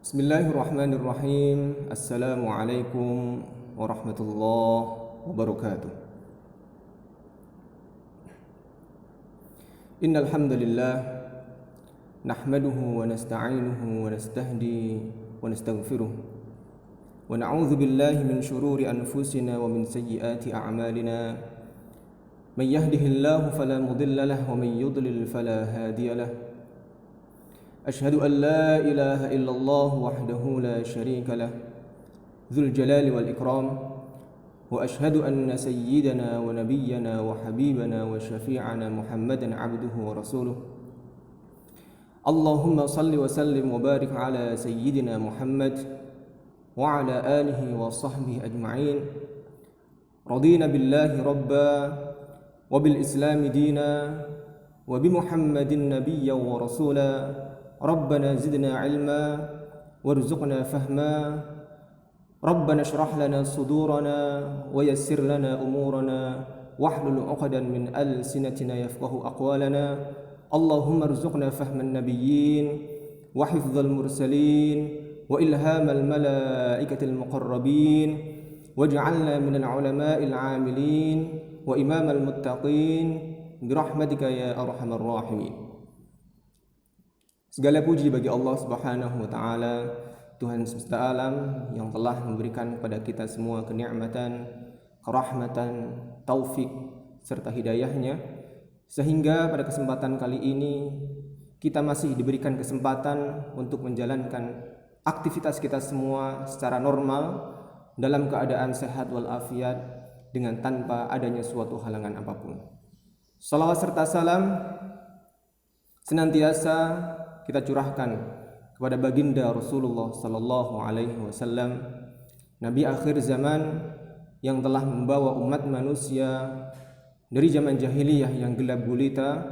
Bismillahirrahmanirrahim. Assalamualaikum warahmatullahi wabarakatuh. Innal hamdalillah nahmaduhu wa nasta'inuhu wa nastahdi wa nastaghfiruh wa na'udzu billahi min shururi anfusina wa min sayyiati a'malina. Man yahdihillahu fala mudilla lahu wa man yudlil fala hadiya lahu. أشهد أن لا إله إلا الله وحده لا شريك له ذو الجلال والإكرام وأشهد أن سيدنا ونبينا وحبيبنا وشفيعنا محمدا عبده ورسوله اللهم صل وسلم وبارك على سيدنا محمد وعلى آله وصحبه أجمعين رضينا بالله ربا وبالإسلام دينا وبمحمد نبيا ورسولا ربنا زدنا علما وارزقنا فهما ربنا اشرح لنا صدورنا ويسر لنا أمورنا واحلل عقدا من ألسنتنا يفقه أقوالنا اللهم ارزقنا فهم النبيين وحفظ المرسلين وإلهام الملائكة المقربين واجعلنا من العلماء العاملين وإمام المتقين برحمتك يا أرحم الراحمين. Segala puji bagi Allah Subhanahu wa taala, Tuhan semesta alam yang telah memberikan kepada kita semua kenikmatan, kerahmatan, taufik serta hidayahnya, sehingga pada kesempatan kali ini kita masih diberikan kesempatan untuk menjalankan aktivitas kita semua secara normal dalam keadaan sehat walafiat dengan tanpa adanya suatu halangan apapun. Salawat serta salam senantiasa kita curahkan kepada baginda Rasulullah sallallahu alaihi wasallam, nabi akhir zaman yang telah membawa umat manusia dari zaman jahiliyah yang gelap gulita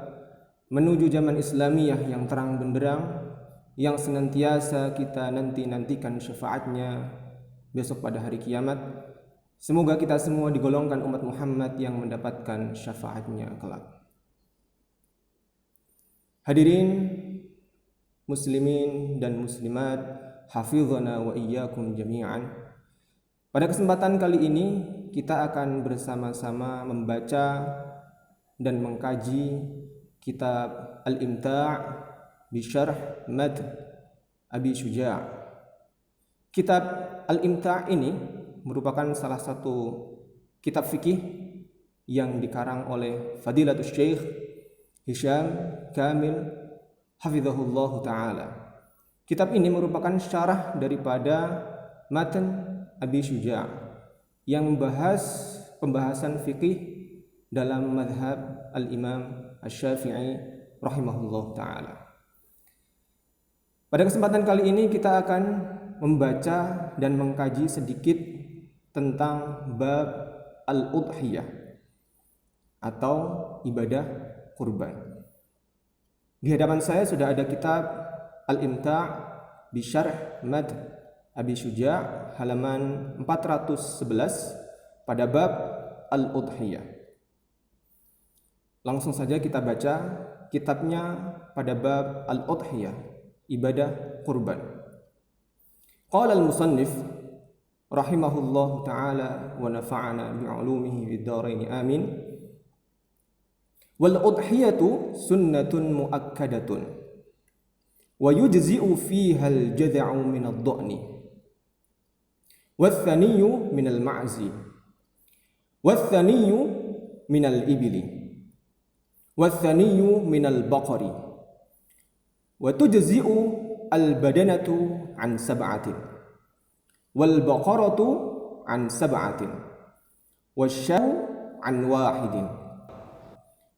menuju zaman Islamiyah yang terang benderang, yang senantiasa kita nantikan syafaatnya besok pada hari kiamat. Semoga kita semua digolongkan umat Muhammad yang mendapatkan syafaatnya kelak. Hadirin muslimin dan muslimat, hafizana wa iyyakum jami'an. Pada kesempatan kali ini kita akan bersama-sama membaca dan mengkaji kitab Al-Imta' bi Syarh Mad Abi Syuja'. Kitab Al-Imta' ini merupakan salah satu kitab fikih yang dikarang oleh Fadilatul Syekh Hisham Kamil hafizahullah ta'ala. Kitab ini merupakan syarah daripada Matan Abi Syuja' yang membahas pembahasan fikih dalam madhab al-Imam Asy-Syafi'i rahimahullah ta'ala. Pada kesempatan kali ini kita akan membaca dan mengkaji sedikit tentang bab al-udhiyah atau ibadah kurban. Di hadapan saya sudah ada kitab Al-Imta' bi Syarh Mad Abi Syuja' halaman 411 pada bab Al-Udhiyah. Langsung saja kita baca kitabnya pada bab Al-Udhiyah, ibadah kurban. Qala al-musannif rahimahullahu ta'ala wa nafa'ana bi'ulumihi fid dharain amin. Wal udhiyatu sunnatun muakkadatun wa yujzi'u fiha al jad'u min ad-dha'ni wath thaniyyu min al ma'zi wath thaniyyu min al ibli wath thaniyyu min al baqari wa tujzi'u al badanatu an sab'atin wal baqaratu an sab'atin wasyau an wahidin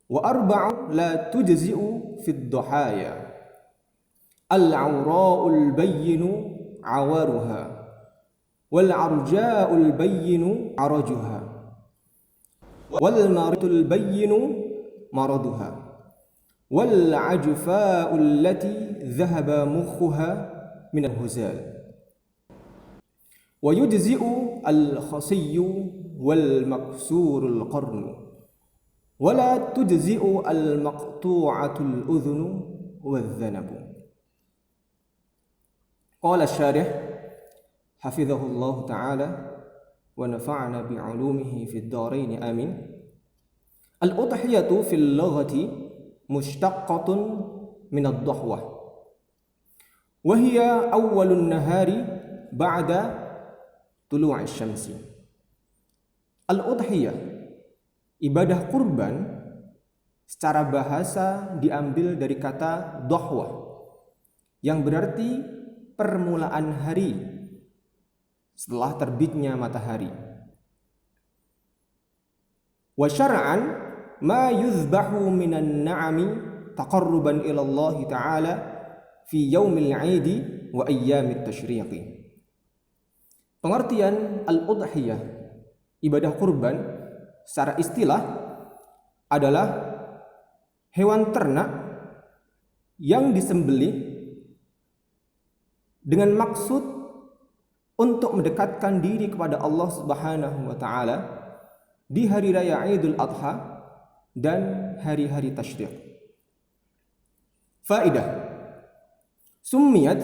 wa arba'u la tujzi'u fid duhaya al-'awra'ul bayyinu 'awaruha wal 'arja'ul bayyinu 'arajuha wal maridul bayyinu maraduha wal 'ajfa'u allati dhahaba mukhuha min al-huzal wa yujzi'u al-khasiyyu wal maksurul qarnu wala tujzi'u al-maqtu'atul udhunu wadh-dhanabu. Qala syarih hafizahullah ta'ala wa nafa'na bi'ulumihi fid dharain amin. Al-udhiyatu fil lughati mushtaqqatun min ad-dhahwah wa hiya awwalun nahari ba'da tulu'i syamsi. Al-udhiyah, ibadah kurban, secara bahasa diambil dari kata dhahwah yang berarti permulaan hari setelah terbitnya matahari. Wa syar'an ma yuzbahu minan na'ami taqarruban ila Allah ta'ala fi yaumil 'idi wa ayyamit tasyriqi. Pengertian al-udhiyah, ibadah kurban, secara istilah adalah hewan ternak yang disembelih dengan maksud untuk mendekatkan diri kepada Allah Subhanahu wa taala di hari raya Idul Adha dan hari-hari tasyriq. Faidah. Summiyat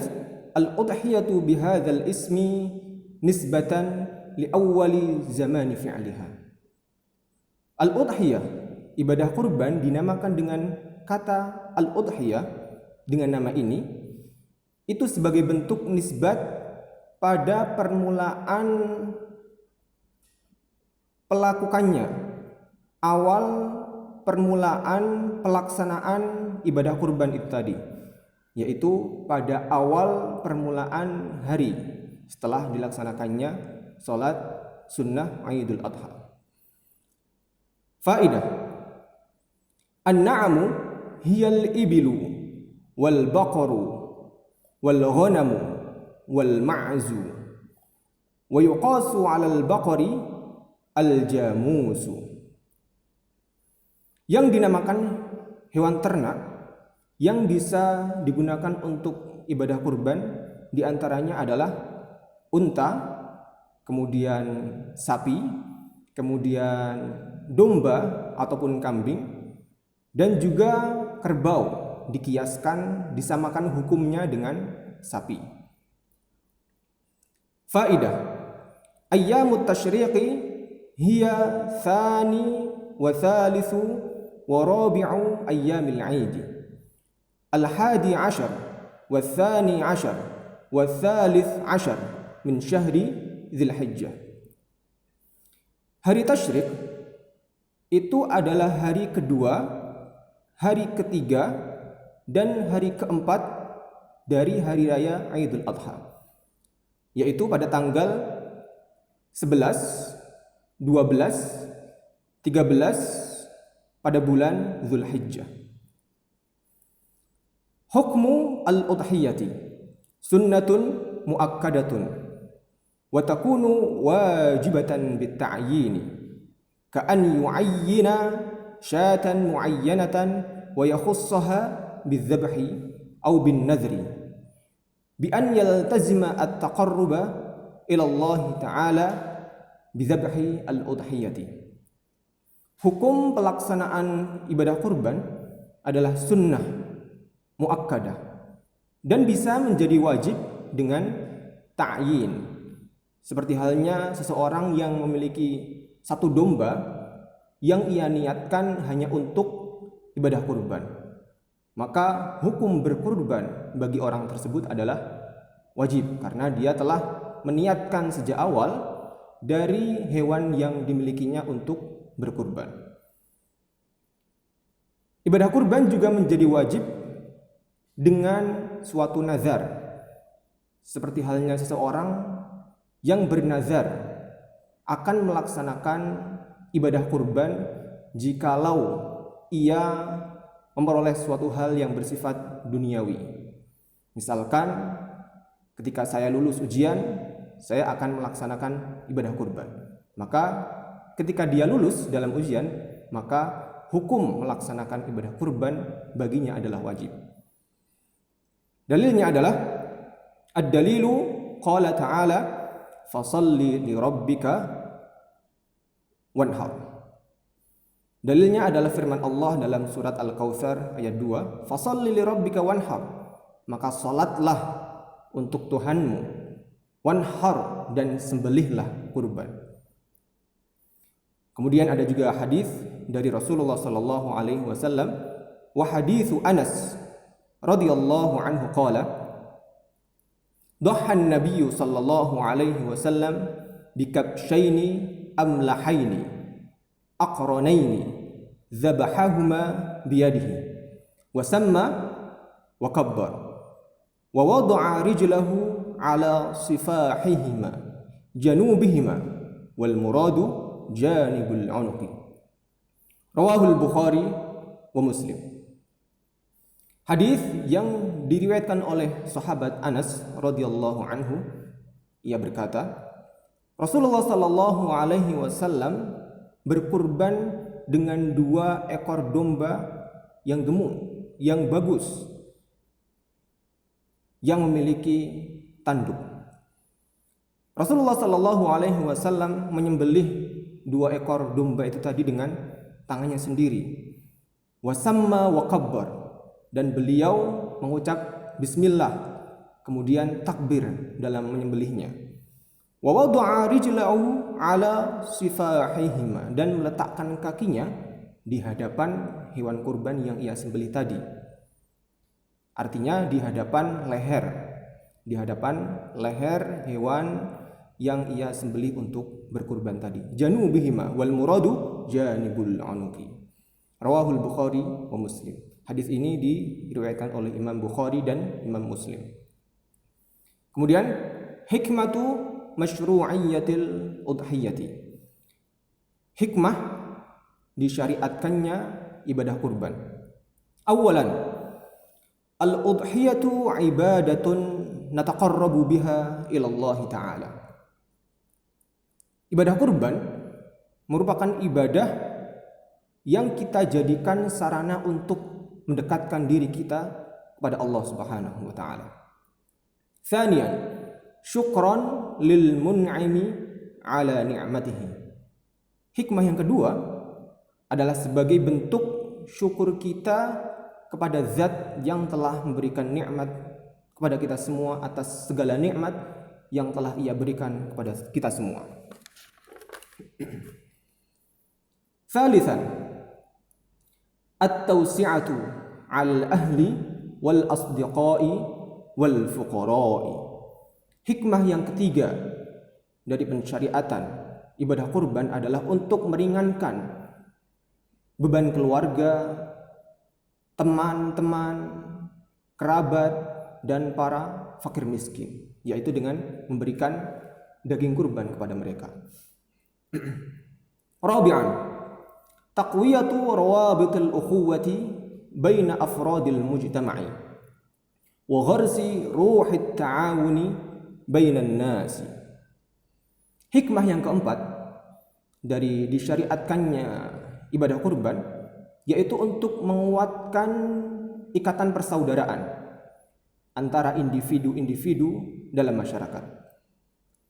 al-udhiyatu bihadzal ismi nisbatan li awwali zamani fi'liha. Al-udhiyah, ibadah kurban, dinamakan dengan kata al-udhiyah dengan nama ini itu sebagai bentuk nisbat pada permulaan pelakukannya, awal permulaan pelaksanaan ibadah kurban itu tadi, yaitu pada awal permulaan hari setelah dilaksanakannya sholat sunnah Idul Adha. Faidah. An-na'amu hiyal ibilu wal baqaru wal ghanamu wal ma'zu wa yuqasu 'alal baqari al jamusu. Yang dinamakan hewan ternak yang bisa digunakan untuk ibadah kurban diantaranya adalah unta, kemudian sapi, kemudian domba ataupun kambing, dan juga kerbau. Dikiaskan, disamakan hukumnya dengan sapi. Faidah. Ayyamut tasyriqi hiya thani wa thalithu wa rabi'u ayyamil 'id. Al-hadi 'ashar wa thani 'ashar wa thalith 'ashar min syahri Dzul Hijjah. Hari tasyriq itu adalah hari kedua, hari ketiga, dan hari keempat dari hari raya Idul Adha, yaitu pada tanggal 11, 12, 13 pada bulan Dzul Hijjah. Hukmu al-udhiyati sunnatun muakkadatun wa takunu wajibatan bit-ta'yini ka'an yu'ayyina syatan mu'ayyanatan wa yakhussaha bidzabhi aw bin nadhri bi an yaltazima at-taqarruba ila Allah ta'ala bidzabhi al-udhiyati. Hukum pelaksanaan ibadah kurban adalah sunnah muakkadah dan bisa menjadi wajib dengan ta'yin, seperti halnya seseorang yang memiliki satu domba yang ia niatkan hanya untuk ibadah kurban, maka hukum berkurban bagi orang tersebut adalah wajib karena dia telah meniatkan sejak awal dari hewan yang dimilikinya untuk berkurban. Ibadah kurban juga menjadi wajib dengan suatu nazar, seperti halnya seseorang yang bernazar akan melaksanakan ibadah kurban jikalau ia memperoleh suatu hal yang bersifat duniawi. Misalkan ketika saya lulus ujian, saya akan melaksanakan ibadah kurban. Maka ketika dia lulus dalam ujian, maka hukum melaksanakan ibadah kurban baginya adalah wajib. Dalilnya adalah ad-dalilu qala ta'ala fasalli li rabbika wanhar. Dalilnya adalah firman Allah dalam surat Al-Kautsar ayat 2, fasalli li rabbika wanhar, maka salatlah untuk Tuhanmu, wanhar, dan sembelihlah kurban. Kemudian ada juga hadis dari Rasulullah sallallahu alaihi wasallam, wa haditsu Anas radhiyallahu anhu qala, dhaha an-nabiy sallallahu alaihi wasallam bikabshaini amlahaini aqranaini zabahahuma biyadihi wa samma wa kabbar wa wada'a rijlahu ala sifahihima janubihima wal muradu janibul unuqi. Rawahul Bukhari wa Muslim. Hadis yang diriwayatkan oleh sahabat Anas radhiyallahu anhu, ia berkata, Rasulullah sallallahu alaihi wasallam berkurban dengan 2 ekor domba yang gemuk, yang bagus, yang memiliki tanduk. Rasulullah sallallahu alaihi wasallam menyembelih 2 ekor domba itu tadi dengan tangannya sendiri. Wasamma wa kabbar, dan beliau mengucap bismillah, kemudian takbir dalam menyembelihnya. Wa wada'a rijlahu ala sifahihima, dan meletakkan kakinya di hadapan hewan kurban yang ia sembelih tadi. Artinya di hadapan leher hewan yang ia sembelih untuk berkurban tadi. Janubihima wal muradu janibul unuqi. Rawahul Bukhari wa Muslim. Hadis ini diriwayatkan oleh Imam Bukhari dan Imam Muslim. Kemudian hikmatu masyru'iyyatil udhiyati. Hikmah disyariatkannya ibadah kurban. Awalan, al-udhiyatu ibadatun nataqarrabu biha ila Allah Ta'ala. Ibadah kurban merupakan ibadah yang kita jadikan sarana untuk mendekatkan diri kita kepada Allah Subhanahu wa taala. Tsaniyan, syukran lil mun'imi ala ni'matihi. Hikmah yang kedua adalah sebagai bentuk syukur kita kepada zat yang telah memberikan nikmat kepada kita semua atas segala nikmat yang telah Ia berikan kepada kita semua. Tsalitsan, at-tawsi'atu 'al ahli wal asdiqai wal fuqara'i. Hikmah yang ketiga dari pensyariatan ibadah kurban adalah untuk meringankan beban keluarga, teman-teman, kerabat, dan para fakir miskin, yaitu dengan memberikan daging kurban kepada mereka. Rabi'an, taqwiyatu rawabitil ukhuwati baina afradil mujtama'i wa gharsi ruhit ta'awuni bainan nasi. Hikmah yang keempat dari disyariatkannya ibadah kurban yaitu untuk menguatkan ikatan persaudaraan antara individu-individu dalam masyarakat.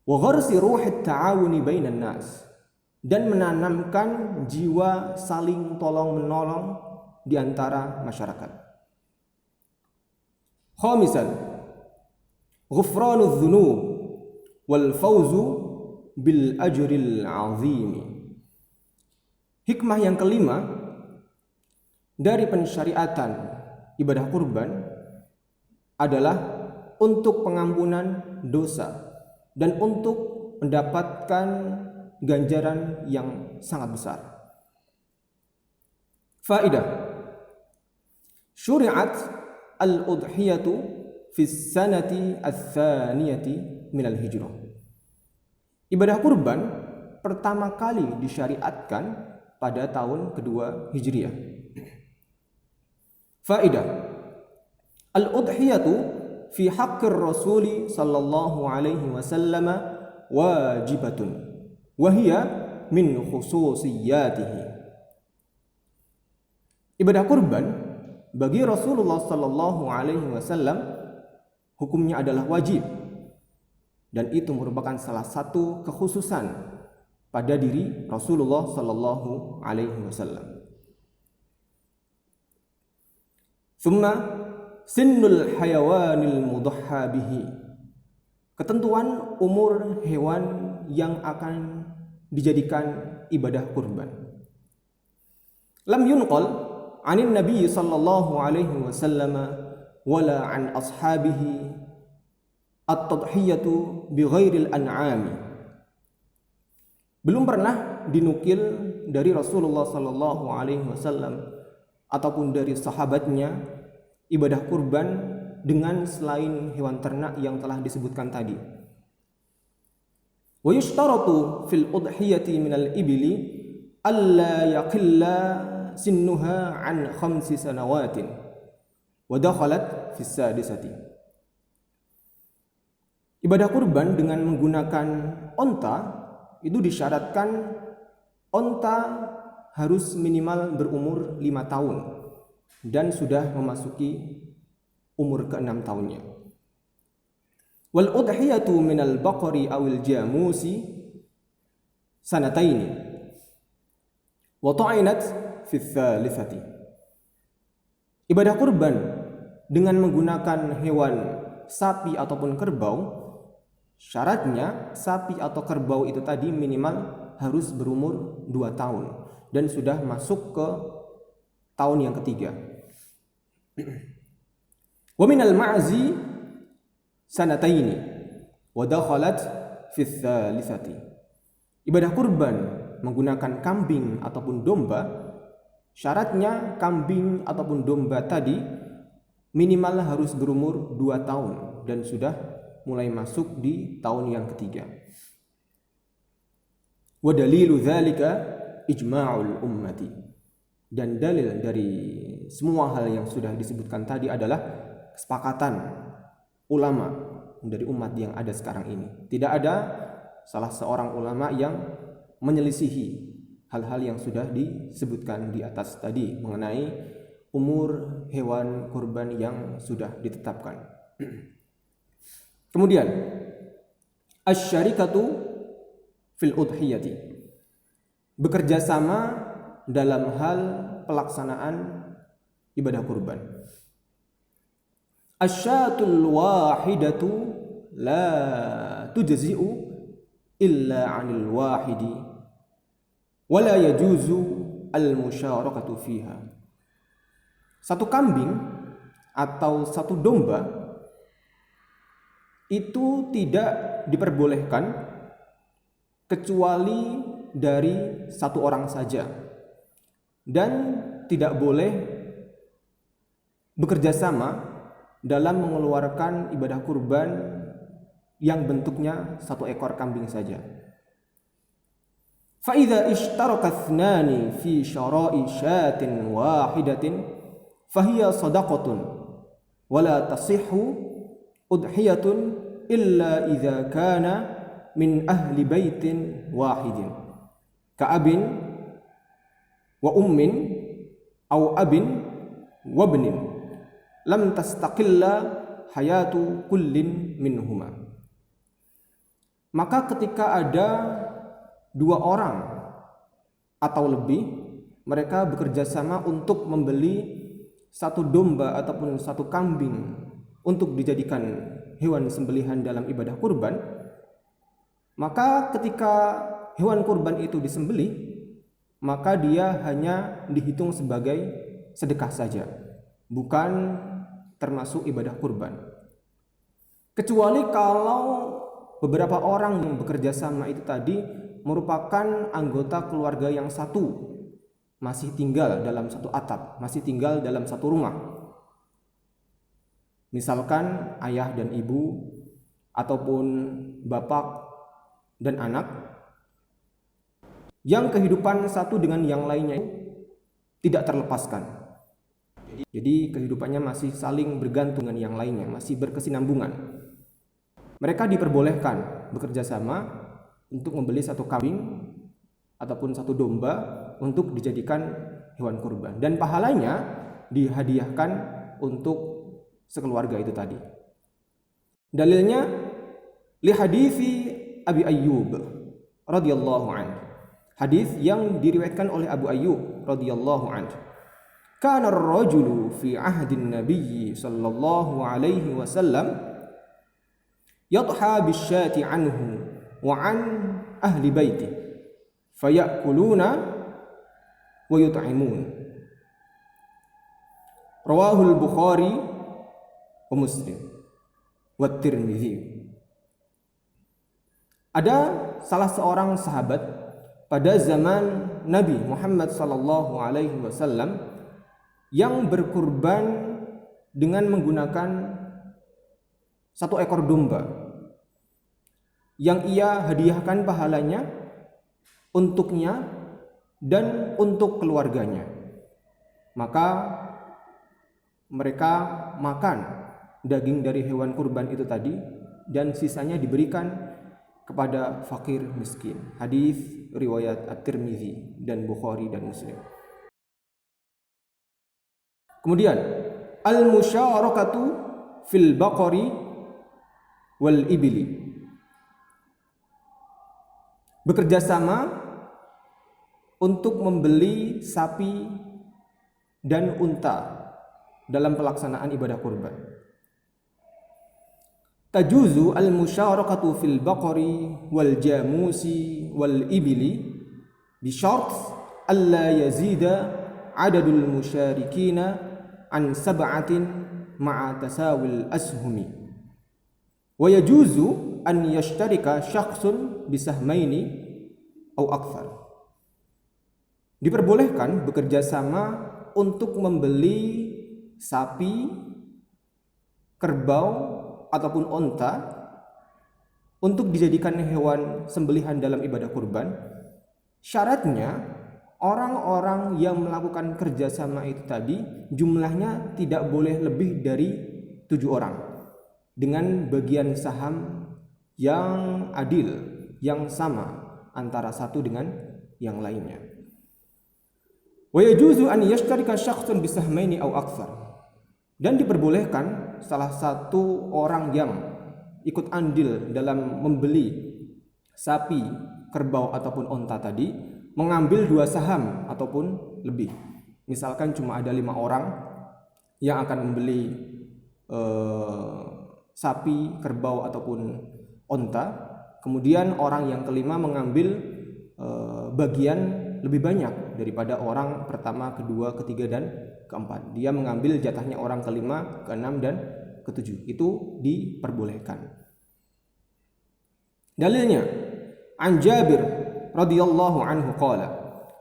Wa gharsi ruhit ta'awuni bainan nas, dan menanamkan jiwa saling tolong-menolong di antara masyarakat. Khamisan, ghufranudz dzunub wal fawzu bil ajril azim. Hikmah yang kelima dari pensyariatan ibadah kurban adalah untuk pengampunan dosa dan untuk mendapatkan ganjaran yang sangat besar. Faidah, syuri'at al-udhiyatu fi sanati ats-tsaniyati minal hijrah. Ibadah kurban pertama kali disyariatkan pada tahun kedua Hijriah. Faidah, al-udhiyatu fi haqqir Rasul sallallahu alaihi wasallam wajibatun wa hiya min khususiyatihi. Ibadah kurban bagi Rasulullah sallallahu alaihi wasallam hukumnya adalah wajib, dan itu merupakan salah satu kekhususan pada diri Rasulullah sallallahu alaihi wasallam. Thumma sinnul hayawanil mudahha bihi ketentuan umur hewan yang akan dijadikan ibadah kurban. Lam yunqal 'anin Nabi sallallahu alaihi wasallam wala 'an ashabihi at-tadhiyatu bighairil an'ami. Belum pernah dinukil dari Rasulullah sallallahu alaihi wasallam ataupun dari sahabatnya ibadah kurban dengan selain hewan ternak yang telah disebutkan tadi. Wa yushtaratu fil udhiyati minal ibli alla yaqilla sinnuha an 5 sanawatin wa dakhalat fis sadisati. Ibadah kurban dengan menggunakan onta itu disyaratkan onta harus minimal berumur 5 tahun dan sudah memasuki umur ke-6 tahunnya. Wal udhiyatu minal baqari awil jamusi sanataini wa ta'inat fi tsalitsati. Ibadah kurban dengan menggunakan hewan sapi ataupun kerbau, syaratnya sapi atau kerbau itu tadi minimal harus berumur 2 tahun dan sudah masuk ke tahun yang ketiga. Wa minal ma'zi sanataini wa dakhalat fi tsalitsati. Ibadah kurban menggunakan kambing ataupun domba, syaratnya kambing ataupun domba tadi minimal harus berumur 2 tahun dan sudah mulai masuk di tahun yang ketiga. Wa dalilu dzalika ijma'ul ummati. Dan dalil dari semua hal yang sudah disebutkan tadi adalah kesepakatan ulama dari umat yang ada sekarang ini. Tidak ada salah seorang ulama yang menyelisihi hal-hal yang sudah disebutkan di atas tadi mengenai umur hewan kurban yang sudah ditetapkan. Kemudian asy-syarikatu fil udhiyati, bekerja sama dalam hal pelaksanaan ibadah kurban. Asyatul wahidatu la tujzi'u illa 'anil wahidi wa la yajuzu al musyarakatu fiha. Satu kambing atau satu domba itu tidak diperbolehkan kecuali dari satu orang saja dan tidak boleh bekerja sama dalam mengeluarkan ibadah kurban yang bentuknya satu ekor kambing saja. Fa idza ishtaraka ithnani fi syara'i syatin wahidatin fahiya shadaqatun wa la tasihhu udhiyatun illa idza kana min ahli baitin wahidin ka abin wa ummin aw abin wa ibnin lam tastaqilla hayatu kullin minhuma. Maka ketika ada 2 orang atau lebih, mereka bekerja sama untuk membeli satu domba ataupun satu kambing untuk dijadikan hewan sembelihan dalam ibadah kurban, maka ketika hewan kurban itu disembelih, maka dia hanya dihitung sebagai sedekah saja, bukan termasuk ibadah kurban. Kecuali kalau beberapa orang yang bekerja sama itu tadi merupakan anggota keluarga yang satu, masih tinggal dalam satu atap, masih tinggal dalam satu rumah. Misalkan ayah dan ibu ataupun bapak dan anak yang kehidupan satu dengan yang lainnya tidak terlepaskan. Jadi kehidupannya masih saling bergantung dengan yang lainnya, masih berkesinambungan. Mereka diperbolehkan bekerja sama untuk membeli satu kambing ataupun satu domba untuk dijadikan hewan kurban, dan pahalanya dihadiahkan untuk sekeluarga itu tadi. Dalilnya li hadithi Abi Ayyub radhiyallahu anhu. Hadis yang diriwayatkan oleh Abu Ayyub radhiyallahu anhu. Kana ar-rajulu fi ahdin Nabi sallallahu alaihi wasallam yadha bisyati anhu wa an ahli baiti fayakuluna wa yut'imun. Rawahul Bukhari wa Muslim wa Tirmidzi. Ada salah seorang sahabat pada zaman Nabi Muhammad sallallahu alaihi wasallam yang berkurban dengan menggunakan satu ekor domba yang ia hadiahkan pahalanya untuknya dan untuk keluarganya. Maka mereka makan daging dari hewan kurban itu tadi dan sisanya diberikan kepada fakir miskin. Hadis riwayat At-Tirmidzi dan Bukhari dan Muslim. Kemudian al-musyarakatu fil baqari wal ibli. Bekerja sama untuk membeli sapi dan unta dalam pelaksanaan ibadah kurban. Tajuzu al-musyarakatu fil baqari wal jamusi wal ibli bi syart alla yazida adadul musyrikina an sab'atin ma'a tasawil ashumi. Wa yajuzu an yashtarika syakhsun bisahmaini au akthar. Diperbolehkan bekerja sama untuk membeli sapi, kerbau ataupun onta untuk dijadikan hewan sembelihan dalam ibadah kurban. Syaratnya orang-orang yang melakukan kerjasama itu tadi jumlahnya tidak boleh lebih dari 7 orang dengan bagian saham yang adil, yang sama antara satu dengan yang lainnya. Wa yajuzu an yashtarika syakhsun bisahmaini aw aktsar. Dan diperbolehkan salah satu orang yang ikut andil dalam membeli sapi, kerbau ataupun onta tadi mengambil 2 saham ataupun lebih. Misalkan cuma ada 5 orang yang akan membeli sapi, kerbau ataupun onta, kemudian orang yang kelima mengambil bagian lebih banyak daripada orang pertama, kedua, ketiga dan keempat. Dia mengambil jatahnya orang kelima, keenam dan ketujuh. Itu diperbolehkan. Dalilnya an Jabir radhiyallahu anhu qala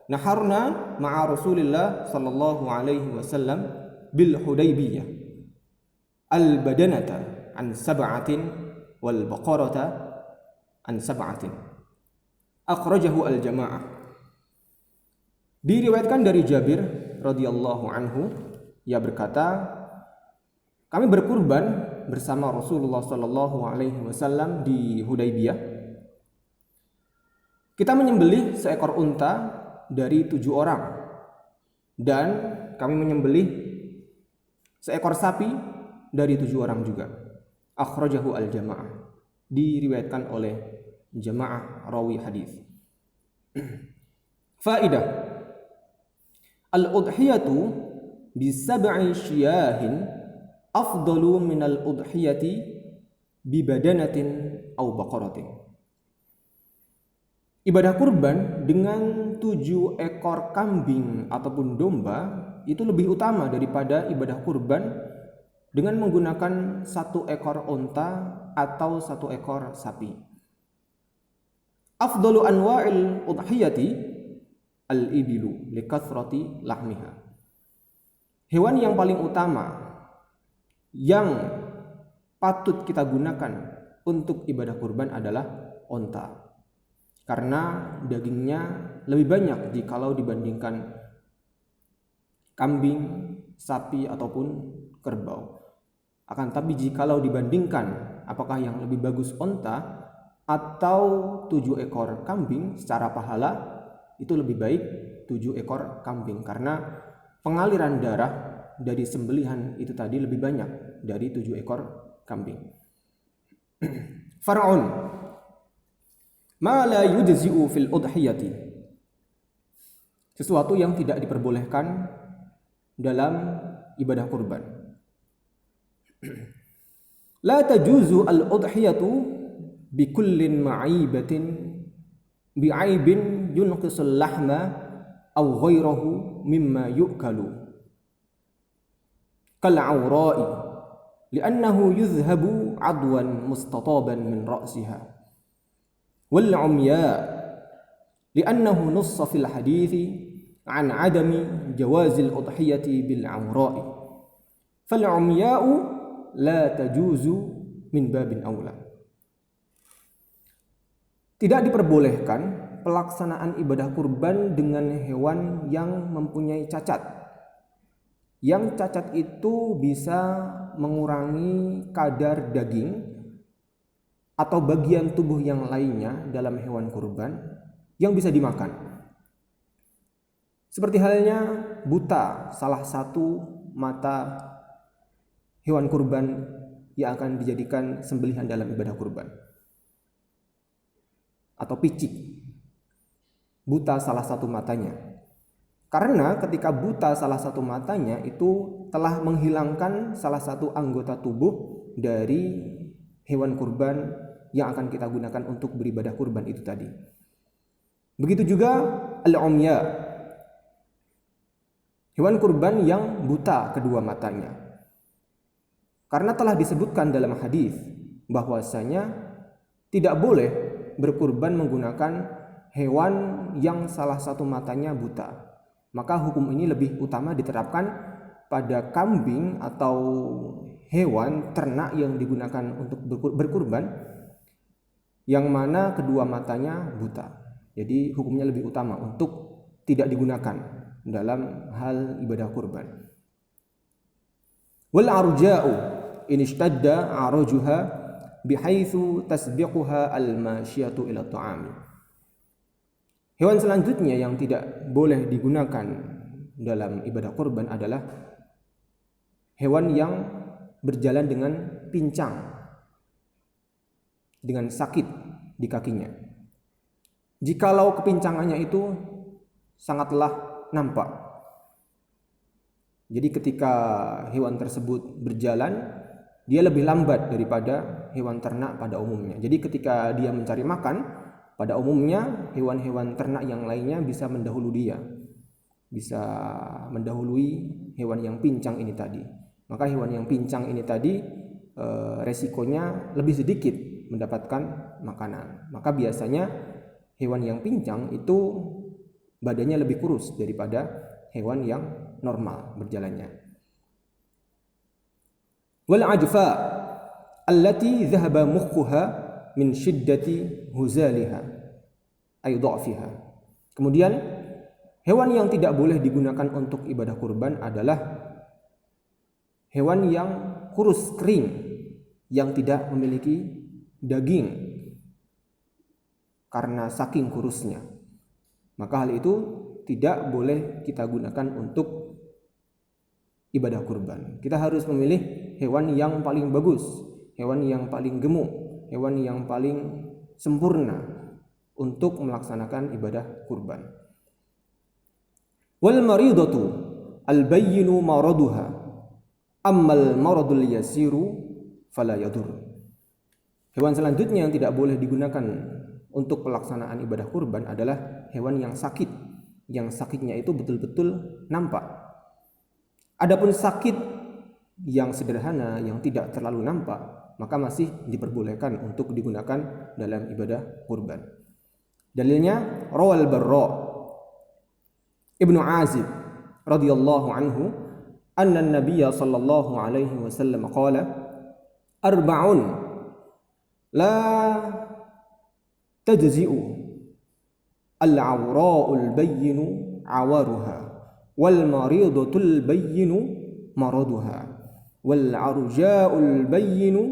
naharna ma'a Rasulillah sallallahu alaihi wasallam bil Hudaybiyah al badanata an sab'atin wal baqarata an sab'atin. Akhrajahu al jamaah. Diriwayatkan dari Jabir radhiyallahu anhu, ia berkata, kami berkurban bersama Rasulullah sallallahu alaihi wasallam di Hudaybiyah. Kita menyembelih seekor unta dari 7 orang dan kami menyembelih seekor sapi dari 7 orang juga. Akhrajahu al-jamaah. Diriwayatkan oleh jamaah rawi hadis. Faidah. Al-udhiyatu bi sab'i syiyahin afdalu min al-udhiyati bi badanatin aw baqaratin. Ibadah kurban dengan 7 ekor kambing ataupun domba itu lebih utama daripada ibadah kurban dengan menggunakan 1 ekor unta atau 1 ekor sapi. Afdalu anwa'il udhiyati al-ibilu likathrati lahmiha. Hewan yang paling utama yang patut kita gunakan untuk ibadah kurban adalah onta, karena dagingnya lebih banyak jikalau dibandingkan kambing, sapi ataupun kerbau. Akan tapi jikalau dibandingkan apakah yang lebih bagus onta atau 7 ekor kambing secara pahala, itu lebih baik 7 ekor kambing karena pengaliran darah dari sembelihan itu tadi lebih banyak dari 7 ekor kambing. Far'un ma la yujzi'u fil udhiyati. Sesuatu yang tidak diperbolehkan dalam ibadah kurban. La tajuzu al-udhiyatu bikullin ma'ibatin bi'aibin yunqisul lahma aw ghairahu mimma yu'kalu kal'awra'i li'annahu yuzhabu 'adwan mustataban min ra'siha wal 'umya' li'annahu nussa fil hadithi 'an 'adami jawazil udhiyati bil 'awra'i fal 'umya'u la tajuzu min babin aula. Tidak diperbolehkan pelaksanaan ibadah kurban dengan hewan yang mempunyai cacat. Yang cacat itu bisa mengurangi kadar daging atau bagian tubuh yang lainnya dalam hewan kurban yang bisa dimakan. Seperti halnya buta, salah satu mata hewan kurban yang akan dijadikan sembelihan dalam ibadah kurban. Atau picik, buta salah satu matanya. Karena ketika buta salah satu matanya itu telah menghilangkan salah satu anggota tubuh dari hewan kurban yang akan kita gunakan untuk beribadah kurban itu tadi. Begitu juga al-umya, hewan kurban yang buta kedua matanya. Karena telah disebutkan dalam hadis bahwasanya tidak boleh berkurban menggunakan hewan yang salah satu matanya buta. Maka hukum ini lebih utama diterapkan pada kambing atau hewan ternak yang digunakan untuk berkurban yang mana kedua matanya buta. Jadi hukumnya lebih utama untuk tidak digunakan dalam hal ibadah kurban. Wal arja'u in ishtadda arajuha bihaitsu tasbiquha al-masyiyatu ila ta'am. Hewan selanjutnya yang tidak boleh digunakan dalam ibadah kurban adalah hewan yang berjalan dengan pincang, dengan sakit di kakinya. Jikalau kepincangannya itu sangatlah nampak. Jadi ketika hewan tersebut berjalan, dia lebih lambat daripada hewan ternak pada umumnya. Jadi ketika dia mencari makan, pada umumnya hewan-hewan ternak yang lainnya bisa mendahului dia. Bisa mendahului hewan yang pincang ini tadi. Maka hewan yang pincang ini tadi resikonya lebih sedikit mendapatkan makanan. Maka biasanya hewan yang pincang itu badannya lebih kurus daripada hewan yang normal berjalannya. Wal ajfa allati dhahaba mukhuha min shiddati huzaliha ay dha'fiha. Kemudian hewan yang tidak boleh digunakan untuk ibadah kurban adalah hewan yang kurus kering yang tidak memiliki daging karena saking kurusnya. Maka hal itu tidak boleh kita gunakan untuk ibadah kurban. Kita harus memilih hewan yang paling bagus, hewan yang paling gemuk, hewan yang paling sempurna untuk melaksanakan ibadah kurban. Wal maridatu al-bayyinu maraduha ammal maradul yasiru fala yadur. Hewan selanjutnya yang tidak boleh digunakan untuk pelaksanaan ibadah kurban adalah hewan yang sakit, yang sakitnya itu betul-betul nampak. Adapun sakit yang sederhana yang tidak terlalu nampak, maka masih diperbolehkan untuk digunakan dalam ibadah kurban. Dalilnya rawal Barra Ibnu Azib radhiyallahu anhu anna an-nabiy sallallahu alaihi wasallam qala arba'un la tajzi'u al-'awra'ul bayyinu 'awaruha wal maridatul bayyinu maraduha wal arja'ul bayyinu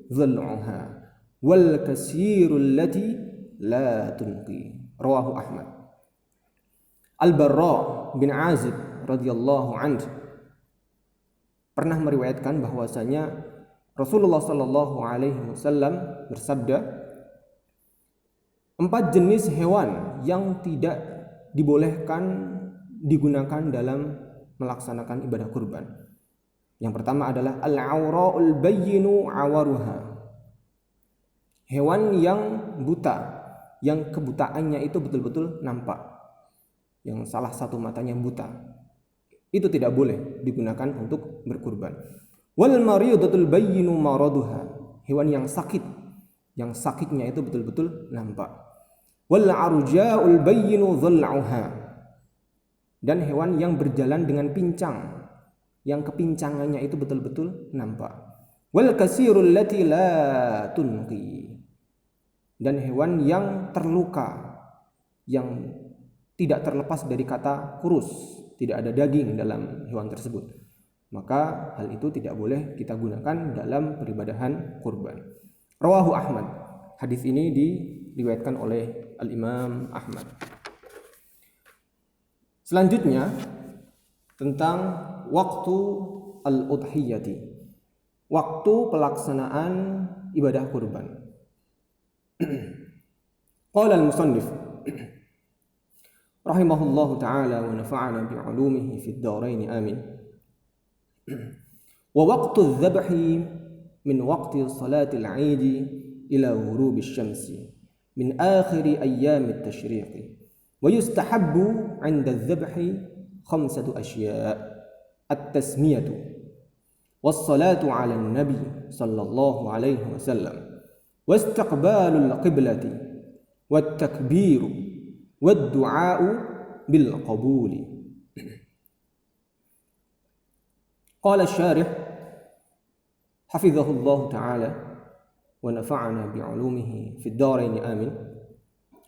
dhal'uha wal kasirul lati la tunqi. Rawahu Ahmad. Al-Barra bin Azib radhiyallahu anhu pernah meriwayatkan bahwasanya Rasulullah sallallahu alaihi wasallam bersabda, 4 jenis hewan yang tidak dibolehkan digunakan dalam melaksanakan ibadah kurban. Yang pertama adalah al-aura'ul bayyinu awaruha. Hewan yang buta, yang kebutaannya itu betul-betul nampak, yang salah satu matanya buta, itu tidak boleh digunakan untuk berkurban. Wal maridatul bayyinu maraduha, hewan yang sakit, yang sakitnya itu betul-betul nampak. Wal arja'ul bayyinu dhul'uha, dan hewan yang berjalan dengan pincang, yang kepincangannya itu betul-betul nampak. Wal kasirul lati la tunqi, dan hewan yang terluka, yang tidak terlepas dari kata kurus, tidak ada daging dalam hewan tersebut, maka hal itu tidak boleh kita gunakan dalam peribadahan kurban. Rawahu Ahmad. Hadis ini diriwayatkan oleh Al-Imam Ahmad. Selanjutnya tentang waktu al-udhiyati, waktu pelaksanaan ibadah kurban. Qala al-musannif rahimahullahu ta'ala wa nafa'ana bi'ulumihi fid dharain amin. Wa waqtu adh-dhabhi min waqti salati al-'Eid ila ghurub asy-syamsi min akhir ayyam at-tashriq. Wa yustahabbu 'inda adh-dhabhi khamsatu asya': at-tasmiyatu was-salatu 'ala an-nabi sallallahu alaihi wasallam واستقبال القبلة والتكبير والدعاء بالقبول. قال الشارح حفظه الله تعالى ونفعنا بعلومه في الدارين آمين.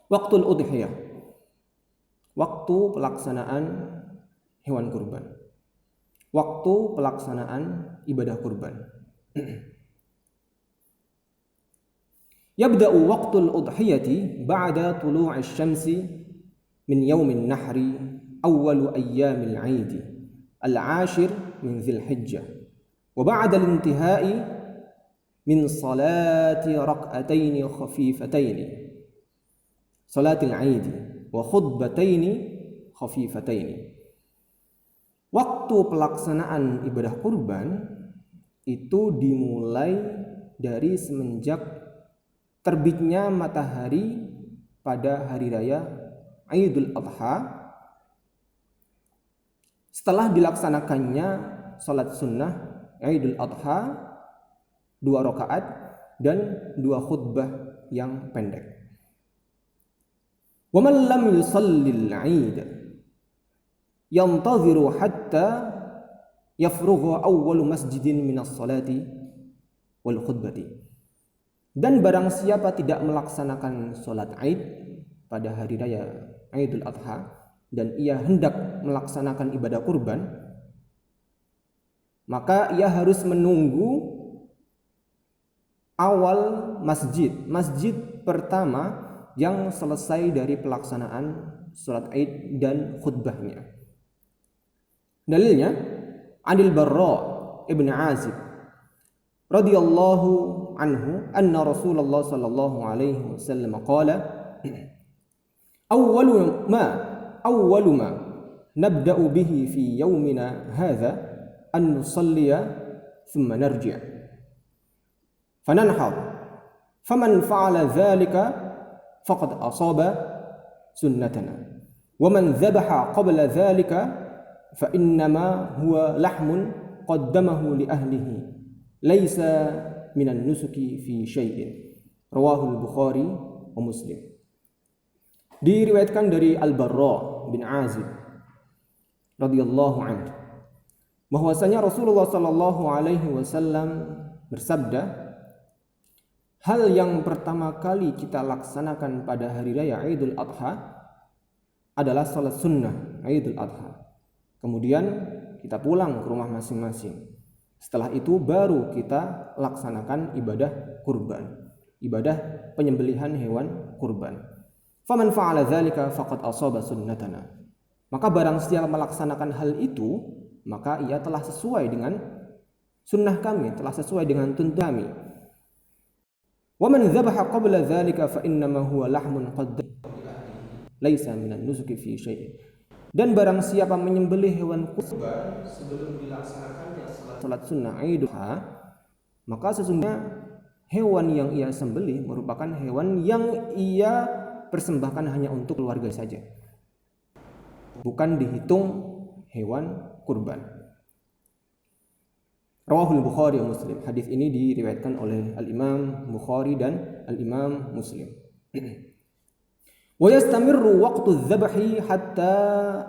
وقت الأضحية, waktu pelaksanaan hewan kurban, waktu pelaksanaan ibadah kurban. Yabda'u waqtul udhiyati ba'da tulu'i asy-syamsi min yaumin nahri awwalu ayyamil 'Eid al-'ashir min Dzulhijjah wa ba'da al-intihai min salati rak'ataini khafifataini salatil 'Eid wa khutbataini khafifataini. Waktu pelaksanaan ibadah kurban itu dimulai dari semenjak terbitnya matahari pada hari raya Idul Adha, setelah dilaksanakannya salat sunnah Idul Adha 2 rakaat dan 2 khutbah yang pendek. Wa man lam yusallil 'Id yantaziru hatta yafrugha awwalu masjidin min as-salati wal khutbati. Dan barang siapa tidak melaksanakan sholat Id pada hari raya Idul Adha dan ia hendak melaksanakan ibadah kurban, maka ia harus menunggu awal masjid pertama yang selesai dari pelaksanaan sholat Id dan khutbahnya. Dalilnya Anil Barra ibn Azib radhiyallahu anhu anna Rasulullah sallallahu alaihi wasallam qala awwalu ma nabda'u bihi fi yawmina hadha an nusalliya thumma narji' fananhar faman fa'ala dhalika faqad asaba sunnatana wa man dhabaha qabla dhalika fa innama huwa lahmun qaddamahu li ahlihi laisa minan nusuki fi syai'in. Rawahul Bukhari wa Muslim. Diriwayatkan dari Al-Barra bin Azib radhiyallahu anhu bahwasanya Rasulullah sallallahu alaihi wasallam bersabda, hal yang pertama kali kita laksanakan pada hari raya Idul Adha adalah salat sunnah Idul Adha. Kemudian kita pulang ke rumah masing-masing. Setelah itu baru kita laksanakan ibadah kurban, ibadah penyembelihan hewan kurban. Faman fa'ala dzalika faqad asaba sunnatana. Maka barang siapa melaksanakan hal itu, maka ia telah sesuai dengan sunnah kami, telah sesuai dengan tuntunan kami. Wa man dzabaha qabla dzalika fa innama huwa lahmun qaddam laisa minan nusuki fi syai'in. Dan barang siapa menyembelih hewan kurban sebelum dilaksanakannya salat sunnah Idul Adha, maka sesungguhnya hewan yang ia sembelih merupakan hewan yang ia persembahkan hanya untuk keluarga saja, bukan dihitung hewan kurban. Rawahul Bukhari wa Muslim. Hadis ini diriwayatkan oleh Al-Imam Bukhari dan Al-Imam Muslim. Wa yastamirru waqtu adh-dhabhi hatta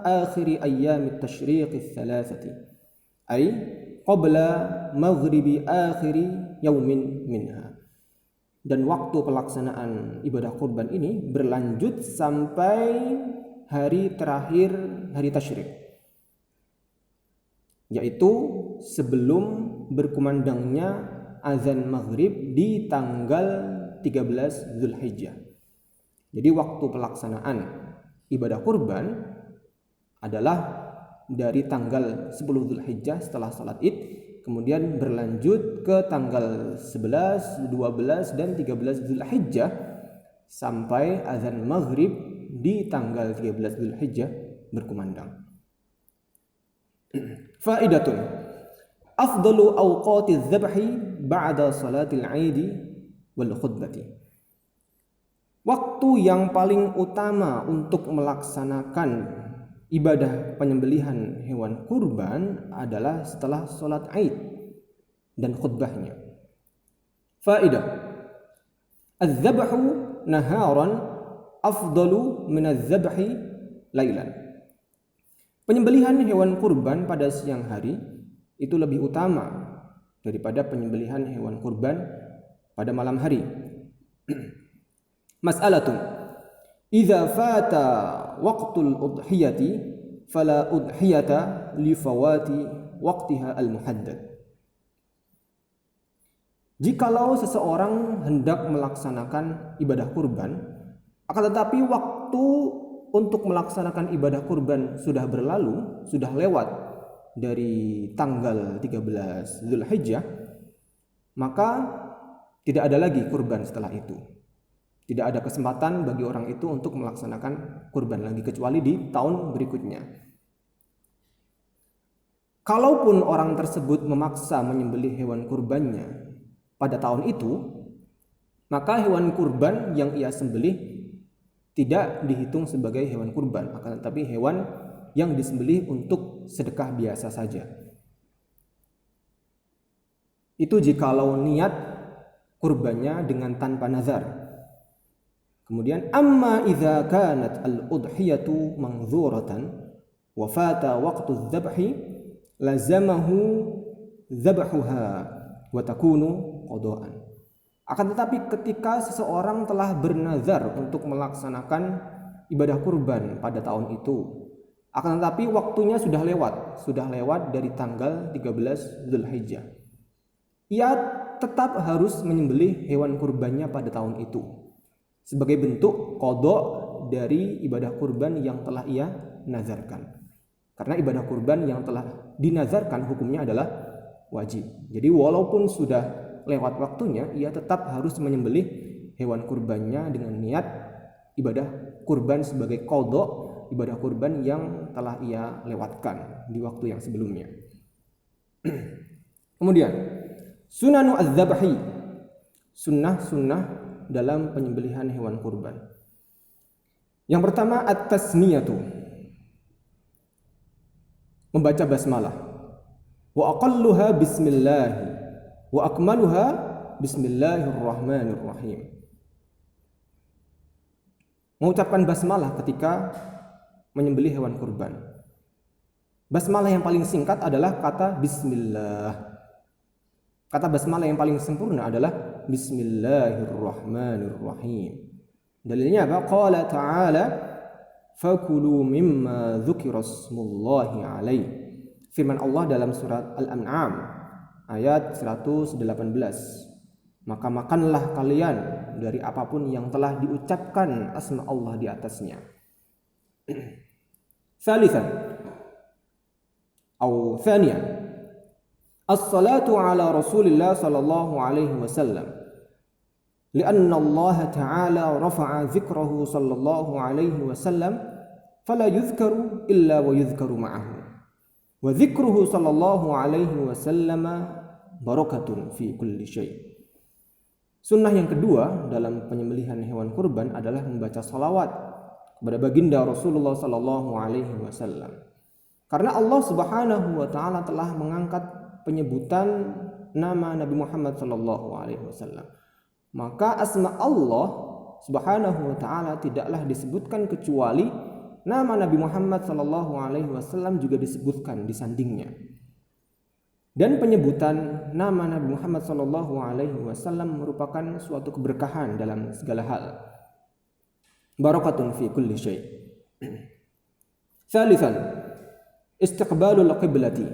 akhir ayyam at-tashriq ath-thalathati, ay qabla maghribi akhir yaumin minha. Dan waktu pelaksanaan ibadah kurban ini berlanjut sampai hari terakhir hari tasyrik, yaitu sebelum berkumandangnya azan maghrib di tanggal 13 Zulhijjah. Jadi waktu pelaksanaan ibadah kurban adalah dari tanggal 10 Zulhijjah setelah salat Id, kemudian berlanjut ke tanggal 11, 12 dan 13 Zulhijjah sampai azan maghrib di tanggal 13 Zulhijjah berkumandang. Faidatun afdalu awqatiz zabhi ba'da salatil 'aidi wal khutbati. Waktu yang paling utama untuk melaksanakan ibadah penyembelihan hewan kurban adalah setelah salat Aid dan khutbahnya. Faidah. Az-zabhu naharan afdalu min az-zabhi lailan. Penyembelihan hewan kurban pada siang hari itu lebih utama daripada penyembelihan hewan kurban pada malam hari. Mas'alatun idza fata waqtul udhiyati fala udhiyata li fawati waqtiha al-muhaddad. Jikalau seseorang hendak melaksanakan ibadah kurban, akan tetapi waktu untuk melaksanakan ibadah kurban sudah berlalu, sudah lewat dari tanggal 13 Zulhijjah, maka tidak ada lagi kurban setelah itu. Tidak ada kesempatan bagi orang itu untuk melaksanakan kurban lagi kecuali di tahun berikutnya. Kalaupun orang tersebut memaksa menyembelih hewan kurbannya pada tahun itu, maka hewan kurban yang ia sembelih tidak dihitung sebagai hewan kurban, akan tetapi hewan yang disembelih untuk sedekah biasa saja. Itu jikalau niat kurbannya dengan tanpa nazar. Kemudian amma idza kanat al-udhiyatu manzuratan wa fata waqtu adh-dhabhi lazamahu dhabhuha wa takunu qadaan. Akan tetapi ketika seseorang telah bernazar untuk melaksanakan ibadah kurban pada tahun itu, akan tetapi waktunya sudah lewat dari tanggal 13 Zulhijjah, ia tetap harus menyembelih hewan kurbannya pada tahun itu sebagai bentuk qada dari ibadah kurban yang telah ia nazarkan. Karena ibadah kurban yang telah dinazarkan hukumnya adalah wajib. Jadi walaupun sudah lewat waktunya, ia tetap harus menyembelih hewan kurbannya dengan niat ibadah kurban sebagai qada ibadah kurban yang telah ia lewatkan di waktu yang sebelumnya. Kemudian sunanu az-zabhi, sunnah-sunnah dalam penyembelihan hewan kurban. Yang pertama at-tasmiyatu, membaca basmalah. Wa aqalluha bismillah wa akmaluha bismillahirrahmanirrahim. Mengucapkan basmalah ketika menyembelih hewan kurban. Basmalah yang paling singkat adalah kata bismillah. Kata basmalah yang paling sempurna adalah bismillahirrahmanirrahim. Dalilnya apa? Qala ta'ala fakulu mimma dzukira smullahi alaihi. Firman Allah dalam surat Al-An'am ayat 118. Maka makanlah kalian dari apapun yang telah diucapkan asma Allah di atasnya. Thalithan atau thaniyan, as-salatu ala Rasulillah sallallahu alaihi wasallam. Lianna Allah Ta'ala rafa'a dzikrahu sallallahu alaihi wasallam fala yuzkaru illa wa yuzkaru ma'ahu. Wa dzikruhu sallallahu alaihi wasallam barakatun fi kulli syai'. Sunnah yang kedua dalam penyembelihan hewan kurban adalah membaca salawat kepada baginda Rasulullah sallallahu alaihi wasallam. Karena Allah Subhanahu wa taala telah mengangkat penyebutan nama Nabi Muhammad sallallahu alaihi wasallam. Maka asma Allah Subhanahu wa taala tidaklah disebutkan kecuali nama Nabi Muhammad sallallahu alaihi wasallam juga disebutkan di sandingnya. Dan penyebutan nama Nabi Muhammad sallallahu alaihi wasallam merupakan suatu keberkahan dalam segala hal. Barakatun fi kulli syai'. Thalithan, istiqbalul qiblati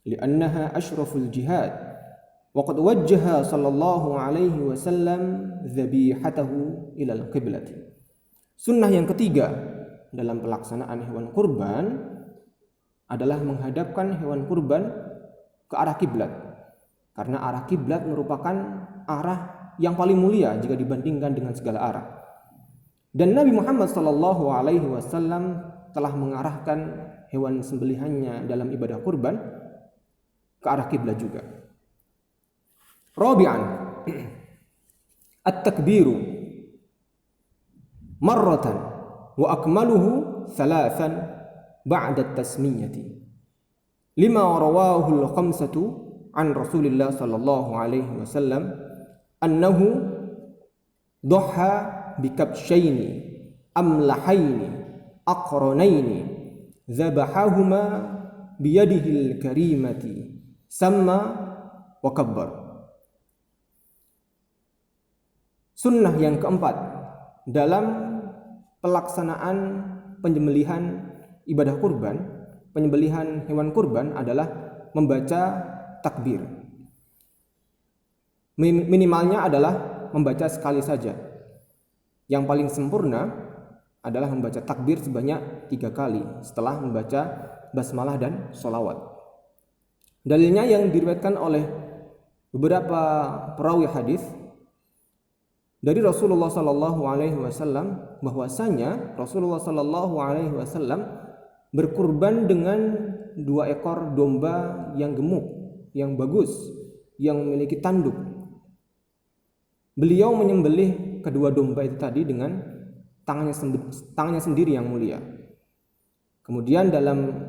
li'annaha asyraful jihad. Wa qad wajjaha sallallahu alaihi wasallam dzabihatahu ila al-qiblati. Sunnah yang ketiga dalam pelaksanaan hewan kurban adalah menghadapkan hewan kurban ke arah kiblat, karena arah kiblat merupakan arah yang paling mulia jika dibandingkan dengan segala arah. Dan Nabi Muhammad sallallahu alaihi wasallam telah mengarahkan hewan sembelihannya dalam ibadah kurban ke arah kiblat juga. Rabi'an, at-takbiru marratan wa akmaluhu thalathan ba'da at-tasmiyati. Lima rawahu al-khamsatu an Rasulillah sallallahu alaihi wasallam annahu dhaha bikabshaini amlahaini aqranaini zabahahuma biyadihi al-karimati samma wa kabbar. Sunnah yang keempat dalam pelaksanaan penyembelihan ibadah kurban, penyembelihan hewan kurban adalah membaca takbir. Minimalnya adalah membaca sekali saja. Yang paling sempurna adalah membaca takbir sebanyak 3 kali setelah membaca basmalah dan sholawat. Dalilnya yang diriwayatkan oleh beberapa perawi hadis dari Rasulullah sallallahu alaihi wasallam bahwasanya Rasulullah sallallahu alaihi wasallam berkurban dengan 2 ekor domba yang gemuk, yang bagus, yang memiliki tanduk. Beliau menyembelih kedua domba itu tadi dengan tangannya sendiri yang mulia. Kemudian dalam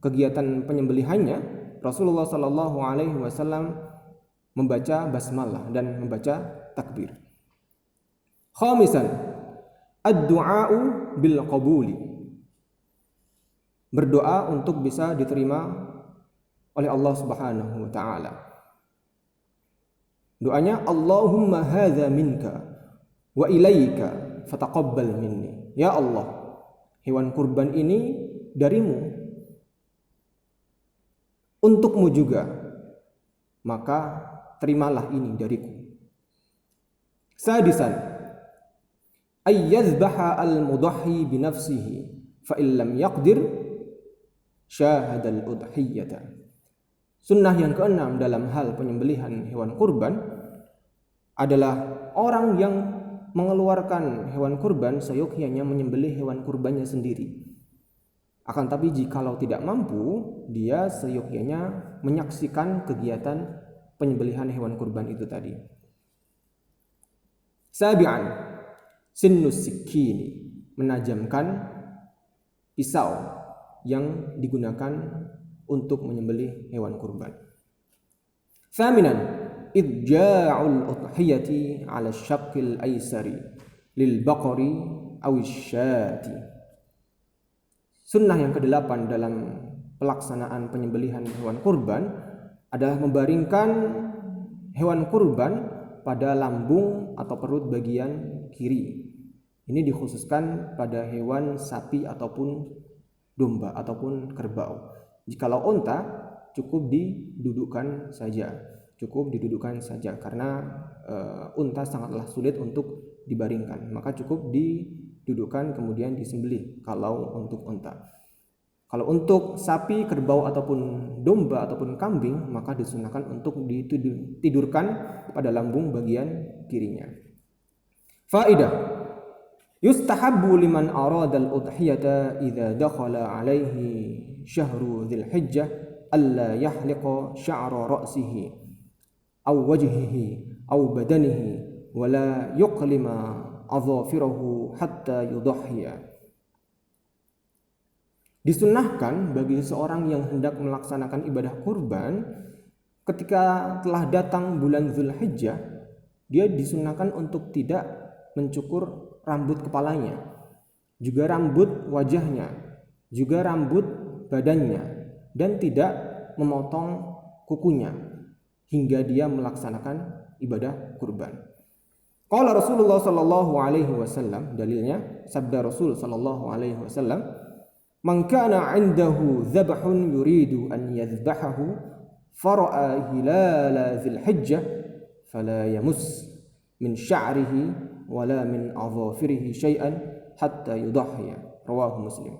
kegiatan penyembelihannya, Rasulullah sallallahu alaihi wasallam membaca basmalah dan membaca takbir. Khamisan, ad-du'a'u bil qabuli. Berdoa untuk bisa diterima oleh Allah Subhanahu wa taala. Doanya, Allahumma hadza minka wa ilaika fataqabbal minni. Ya Allah, hewan kurban ini darimu, untukmu juga, maka terimalah ini dariku. Sadisan, ayyazbaha al-mudahhi binafsihi fa illam yaqdir syahadal udhiyata. Sunnah yang keenam dalam hal penyembelihan hewan kurban adalah orang yang mengeluarkan hewan kurban seyogyanya menyembelih hewan kurbannya sendiri. Akan tapi jikalau tidak mampu, dia seyogyanya menyaksikan kegiatan penyembelihan hewan kurban itu tadi. Sabi'an, sinnus sikini, menajamkan pisau yang digunakan untuk menyembelih hewan kurban. Thaminan, idja'ul udhiyati 'ala syaqqil aysari lil baqari aw syati. Sunnah yang kedelapan dalam pelaksanaan penyembelihan hewan kurban adalah membaringkan hewan kurban pada lambung atau perut bagian kiri. Ini dikhususkan pada hewan sapi ataupun domba ataupun kerbau. Jikalau unta cukup didudukkan saja karena unta sangatlah sulit untuk dibaringkan, maka cukup didudukkan kemudian disembelih kalau untuk unta. Kalau untuk sapi, kerbau ataupun domba ataupun kambing, maka disunahkan untuk ditidurkan pada lambung bagian kirinya. Faidah, Yustahabbu liman arada al-udhiyata idza dakhala alaihi syahru dzil hijjah alla yahliqa sya'ra ra'sihi aw wajhihi aw badanihi wa la yuqlima adhafirahu hatta yudhhiya. Disunnahkan bagi seseorang yang hendak melaksanakan ibadah kurban ketika telah datang bulan Dzulhijjah, dia disunnahkan untuk tidak mencukur rambut kepalanya, juga rambut wajahnya, juga rambut badannya, dan tidak memotong kukunya hingga dia melaksanakan ibadah kurban. Qala Rasulullah sallallahu alaihi wasallam, dalilnya sabda Rasul sallallahu alaihi wasallam, "Man kana 'indahu dhabhun yuridu an yadhbahahu fara'a hilala dzil hijjah fala yamus min sya'rihi wala min adhafirihi syai'an hatta yudhhiya." Rawahu Muslim.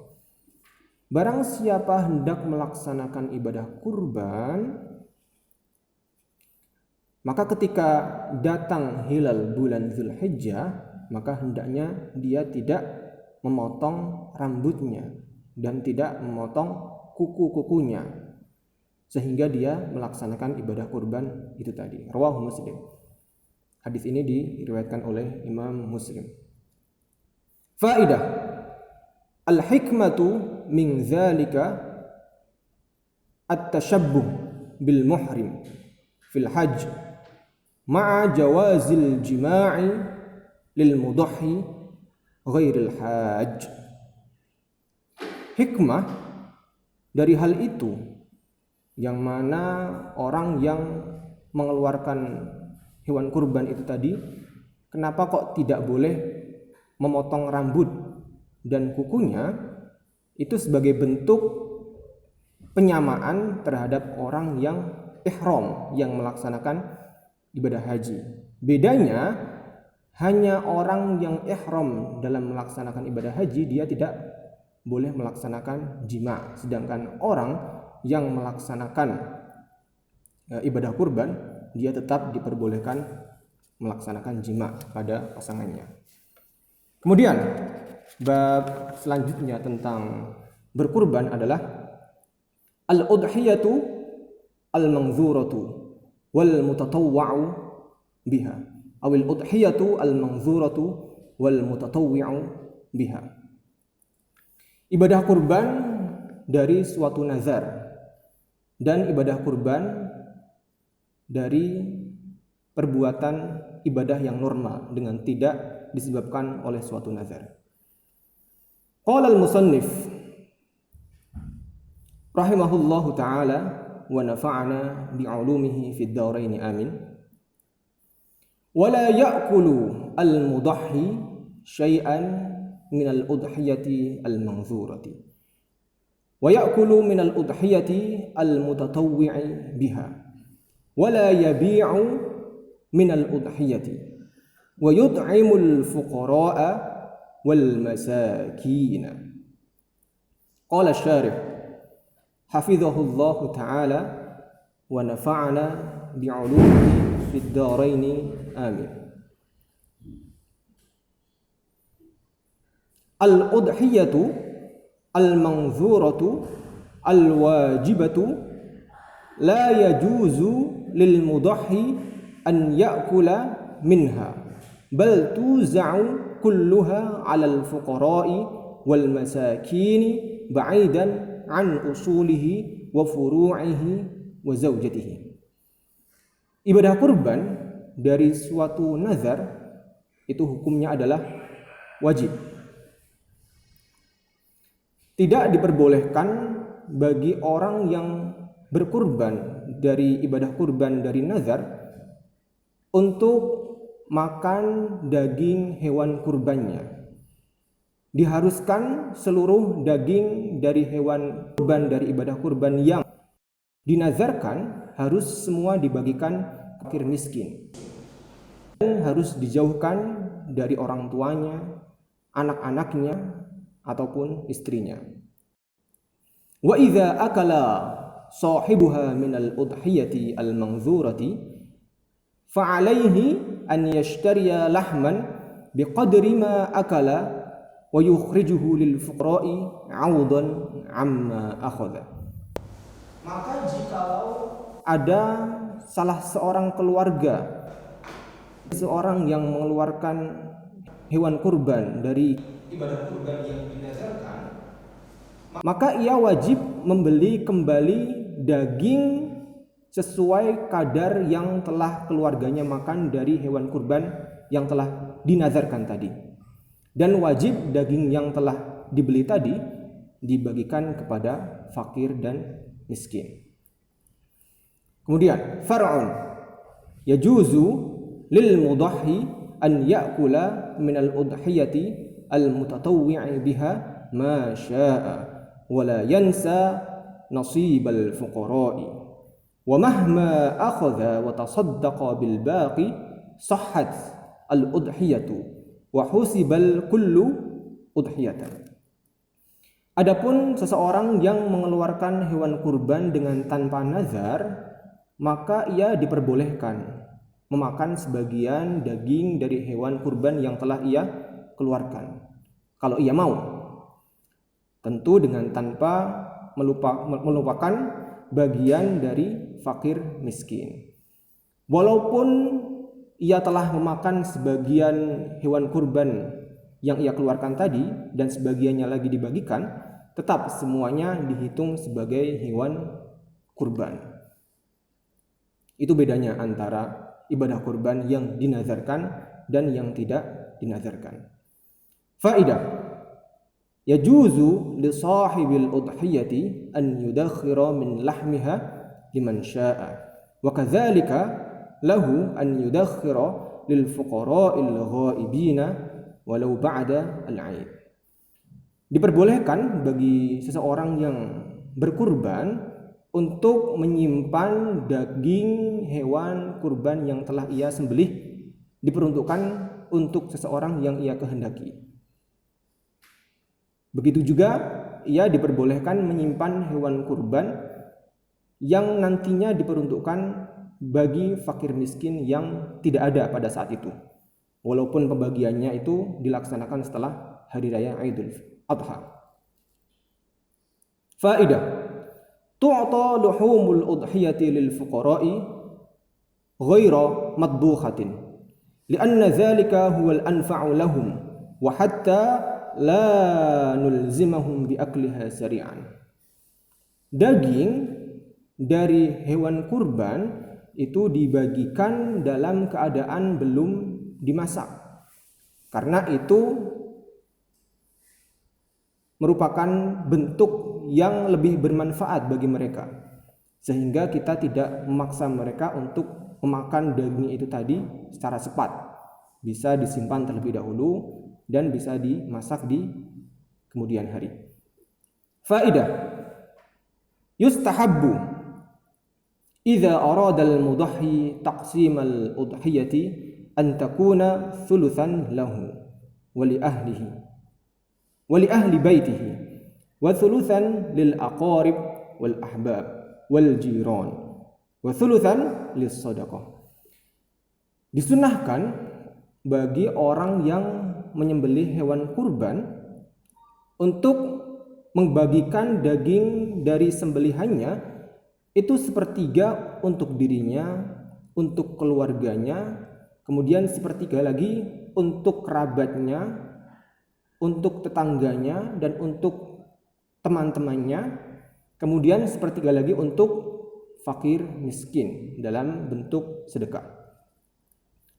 Barang siapa hendak melaksanakan ibadah kurban, maka ketika datang hilal bulan Dzulhijjah, maka hendaknya dia tidak memotong rambutnya dan tidak memotong kuku-kukunya sehingga dia melaksanakan ibadah kurban itu tadi. Rawahu Muslim. Hadis ini diriwayatkan oleh Imam Muslim. Faidah: al-hikmatu min dzalika at-tashabbuh bil muhrim fil hajj ma'a jawazil jima'i lil mudahhi ghairil hajj. Hikmah dari hal itu yang mana orang yang mengeluarkan hewan kurban itu tadi, kenapa kok tidak boleh memotong rambut dan kukunya, itu sebagai bentuk penyamaan terhadap orang yang ihram, yang melaksanakan ibadah haji. Bedanya, hanya orang yang ihram dalam melaksanakan ibadah haji, dia tidak boleh melaksanakan jima, sedangkan orang yang melaksanakan ibadah kurban, dia tetap diperbolehkan melaksanakan jima pada pasangannya. Kemudian bab selanjutnya tentang berkurban adalah al-udhiyatu al-manzuratu wal mutatawwa'u biha, awil udhiyatu al-manzuratu wal mutatawwi'u biha. Ibadah kurban dari suatu nazar dan ibadah kurban dari perbuatan ibadah yang normal dengan tidak disebabkan oleh suatu nazar. Qala al-musannif rahimahullahu ta'ala wa nafa'ana bi'ulumihi fid dharain amin. Wa la ya'kulu al-mudahhi syai'an min al-udhiyati al-manzurati wa ya'kulu min al-udhiyati al-mutatawwi'i biha wala yabi'u min al-udhiyati wa yut'imul fuqara'a wal masakin. Qala asy-syarih hafizahullahu ta'ala wa nafa'ana bi'ulumihi fid dharain amin. Al-udhiyatu al-manzuratu al-wajibatu la yajuzu lil mudahhi an ya'kula minha bal tuza'u kulluha 'alal fuqara'i wal masakini ba'idan an usulihi wa furu'ihi wa zaujatihi. Ibadah kurban dari suatu nazar itu hukumnya adalah wajib. Tidak diperbolehkan bagi orang yang berkurban dari ibadah kurban dari nazar untuk makan daging hewan kurbannya. Diharuskan seluruh daging dari hewan kurban dari ibadah kurban yang dinazarkan harus semua dibagikan fakir miskin dan harus dijauhkan dari orang tuanya, anak-anaknya ataupun istrinya. Wa idza akala sahibuha min al-udhiyati al-manzurati fa alayhi an yashtariya lahman biqadri ma akala wa yukhrijuhu lil fuqara'i 'awdan 'amma akhadha. Maka jikalau ada salah seorang keluarga, seorang yang mengeluarkan hewan kurban dari ibadah kurban yang dinazarkan, maka ia wajib membeli kembali daging sesuai kadar yang telah keluarganya makan dari hewan kurban yang telah dinazarkan tadi. Dan wajib daging yang telah dibeli tadi dibagikan kepada fakir dan miskin. Kemudian far'un yajuzu lil mudahhi an ya'kula min al-udhiyati al-mutatawwi'i biha ma sya'a wa la yansa nasibal fuqara'i. Wa mahma akhadha wa tasaddaqa bil baqi sahhat al udhiyatu wa husibal kullu udhiyatan. Adapun seseorang yang mengeluarkan hewan kurban dengan tanpa nazar, maka ia diperbolehkan memakan sebagian daging dari hewan kurban yang telah ia keluarkan kalau ia mau, tentu dengan tanpa melupakan bagian dari fakir miskin. Walaupun ia telah memakan sebagian hewan kurban yang ia keluarkan tadi dan sebagiannya lagi dibagikan, tetap semuanya dihitung sebagai hewan kurban. Itu bedanya antara ibadah kurban yang dinazarkan dan yang tidak dinazarkan. Faidah: yajuzu li sahibil udhiyati an yudakhira min lahmiha liman syaa wa kadzalika lahu an yudakhira lil fuqara'il ghaibina walau ba'da al-'aid. Diperbolehkan bagi seseorang yang berkurban untuk menyimpan daging hewan kurban yang telah ia sembelih, diperuntukkan untuk seseorang yang ia kehendaki. Begitu juga ia diperbolehkan menyimpan hewan kurban yang nantinya diperuntukkan bagi fakir miskin yang tidak ada pada saat itu, walaupun pembagiannya itu dilaksanakan setelah hari raya Idul Adha. Faidah: tu'ta luhumul udhiyati lil fuqara'i ghaira madbukhatin li'anna dzalika huwal anfa'u lahum wa hatta la nulzimahum bi akliha sari'an. Daging dari hewan kurban itu dibagikan dalam keadaan belum dimasak, karena itu merupakan bentuk yang lebih bermanfaat bagi mereka, sehingga kita tidak memaksa mereka untuk memakan daging itu tadi secara cepat. Bisa disimpan terlebih dahulu dan bisa dimasak di kemudian hari. Faidah: yustahabbu idza arada al-mudahhi taqsim al-udhiyati an takuna thuluthan lahu wa li ahlihi wa li ahli baitihi wa thuluthan lil aqarib wal ahbab wal jiran wa thuluthan lis sadaqah. Disunnahkan bagi orang yang menyembelih hewan kurban untuk membagikan daging dari sembelihannya itu sepertiga untuk dirinya, untuk keluarganya, kemudian sepertiga lagi untuk kerabatnya, untuk tetangganya, dan untuk teman-temannya, kemudian sepertiga lagi untuk fakir miskin dalam bentuk sedekah.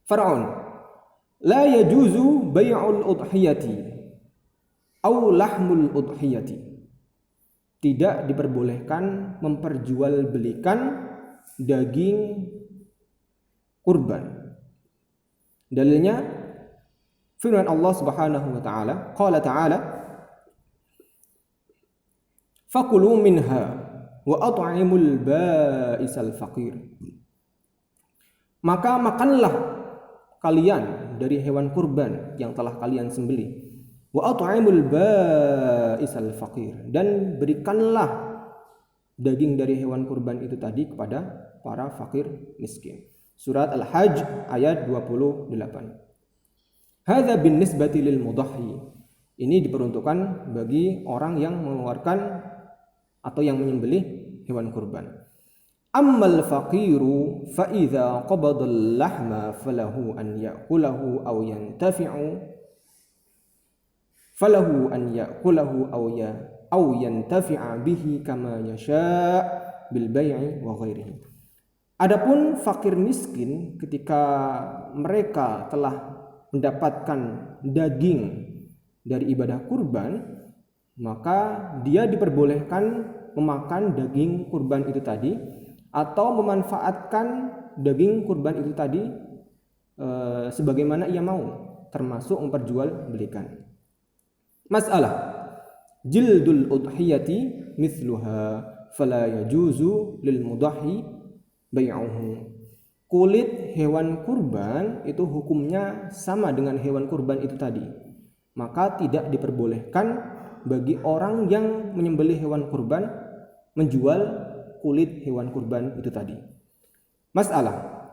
Far'un: la yajuzu bay'ul udhiyati aw lahmul udhiyati. Tidak diperbolehkan memperjualbelikan daging kurban. Dalilnya firman Allah Subhanahu wa taala, qala ta'ala fakulu minha wa at'imul ba'isal faqir. Maka makanlah kalian dari hewan kurban yang telah kalian sembelih. Wa at'imul ba'isal faqir, dan berikanlah daging dari hewan kurban itu tadi kepada para fakir miskin. Surat Al-Hajj ayat 28. Hadza binisbati lil mudahhi. Ini diperuntukkan bagi orang yang mengeluarkan atau yang menyembelih hewan kurban. Ammal faqiru fa idza qabada al-lahma falahu an ya'kulahu aw yantafi'u aw yantafi'a bihi kama yasha' bil bai'i wa ghairihi. Adapun fakir miskin, ketika mereka telah mendapatkan daging dari ibadah kurban, maka dia diperbolehkan memakan daging kurban itu tadi atau memanfaatkan daging kurban itu tadi sebagaimana ia mau, termasuk memperjualbelikan. Masalah jildul udhiyati mithluha fala yajuzu lil mudahhi bai'uhu. Kulit hewan kurban itu hukumnya sama dengan hewan kurban itu tadi, maka tidak diperbolehkan bagi orang yang menyembelih hewan kurban menjual kulit hewan kurban itu tadi. Masalah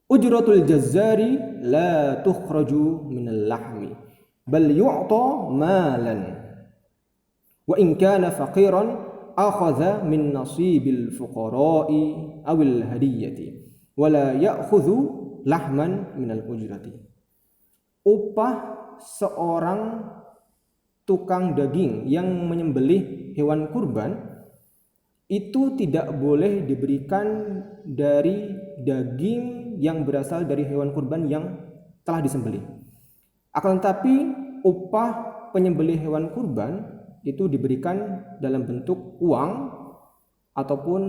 ujratul jazzari la tukhraju minal lahmi bal yu'ta malan wa in kana faqiran akhadha min nasibil fuqara'i awil hadiyati wala ya'khudhu lahman minal ujrati. Upah seorang tukang daging yang menyembelih hewan kurban itu tidak boleh diberikan dari daging yang berasal dari hewan kurban yang telah disembelih. Akan tetapi upah penyembelih hewan kurban itu diberikan dalam bentuk uang ataupun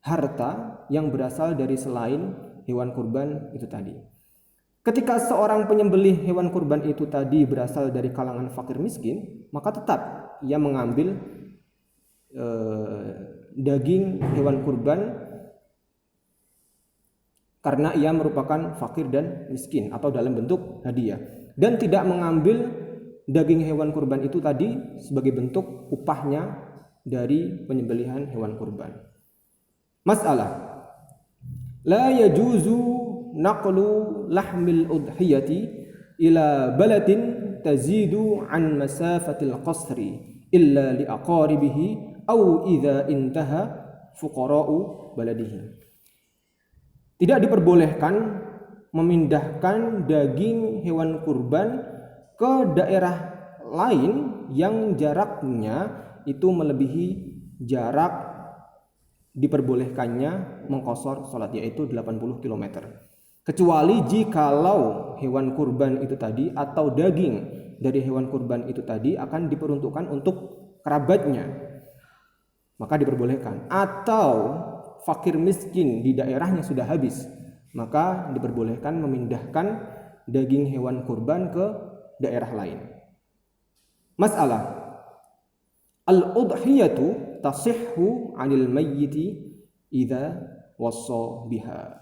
harta yang berasal dari selain hewan kurban itu tadi. Ketika seorang penyembelih hewan kurban itu tadi berasal dari kalangan fakir miskin, maka tetap ia mengambil daging hewan kurban karena ia merupakan fakir dan miskin atau dalam bentuk hadiah, dan tidak mengambil daging hewan kurban itu tadi sebagai bentuk upahnya dari penyembelihan hewan kurban. Masalah la yajuzu naqlu lahmil udhiyati ila baladin tazidu an masafatil qasri illa li aqaribihi aw idza intaha fuqara'u baladihi. Tidak diperbolehkan memindahkan daging hewan kurban ke daerah lain yang jaraknya itu melebihi jarak diperbolehkannya mengqashar salat, yaitu 80 km. Kecuali jikalau hewan kurban itu tadi atau daging dari hewan kurban itu tadi akan diperuntukkan untuk kerabatnya, maka diperbolehkan. Atau fakir miskin di daerahnya sudah habis, maka diperbolehkan memindahkan daging hewan kurban ke daerah lain. Masalah al-udhiyatu tasihhu 'anil mayyiti idza wassa biha.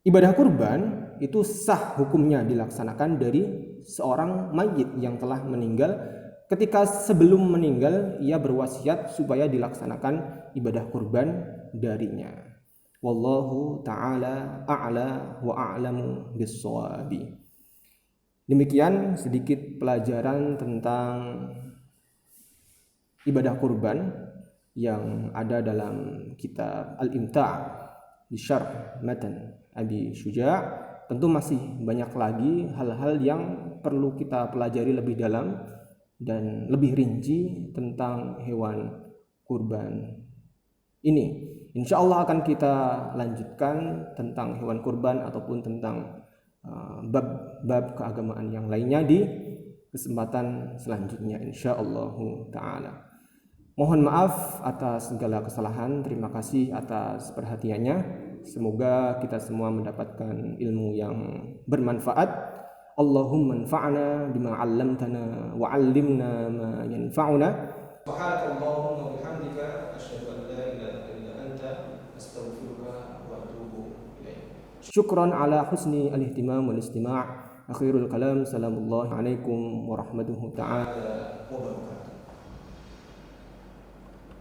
Ibadah kurban itu sah hukumnya dilaksanakan dari seorang mayit yang telah meninggal ketika sebelum meninggal ia berwasiat supaya dilaksanakan ibadah kurban darinya. Wallahu ta'ala a'la wa a'lamu bis-shawabi. Demikian sedikit pelajaran tentang ibadah kurban yang ada dalam kitab Al-Imta' di Syarh Matan Abi Syuja'. Tentu masih banyak lagi hal-hal yang perlu kita pelajari lebih dalam dan lebih rinci tentang hewan kurban ini. Insya Allah akan kita lanjutkan tentang hewan kurban ataupun tentang bab keagamaan yang lainnya di kesempatan selanjutnya insyaallah ta'ala. Mohon maaf atas segala kesalahan, terima kasih atas perhatiannya. Semoga kita semua mendapatkan ilmu yang bermanfaat. Allahumma anfa'na bima 'allamtana wa 'allimna ma yanfa'una. Subhanakallahumma wa bihamdika asyhadu an la ilaha illa anta astaghfiruka wa atubu ilaik. Syukran ala husni al-ihtimam wal istima'. Akhirul kalam, assalamualaikum warahmatullahi ta'ala wabarakatuh.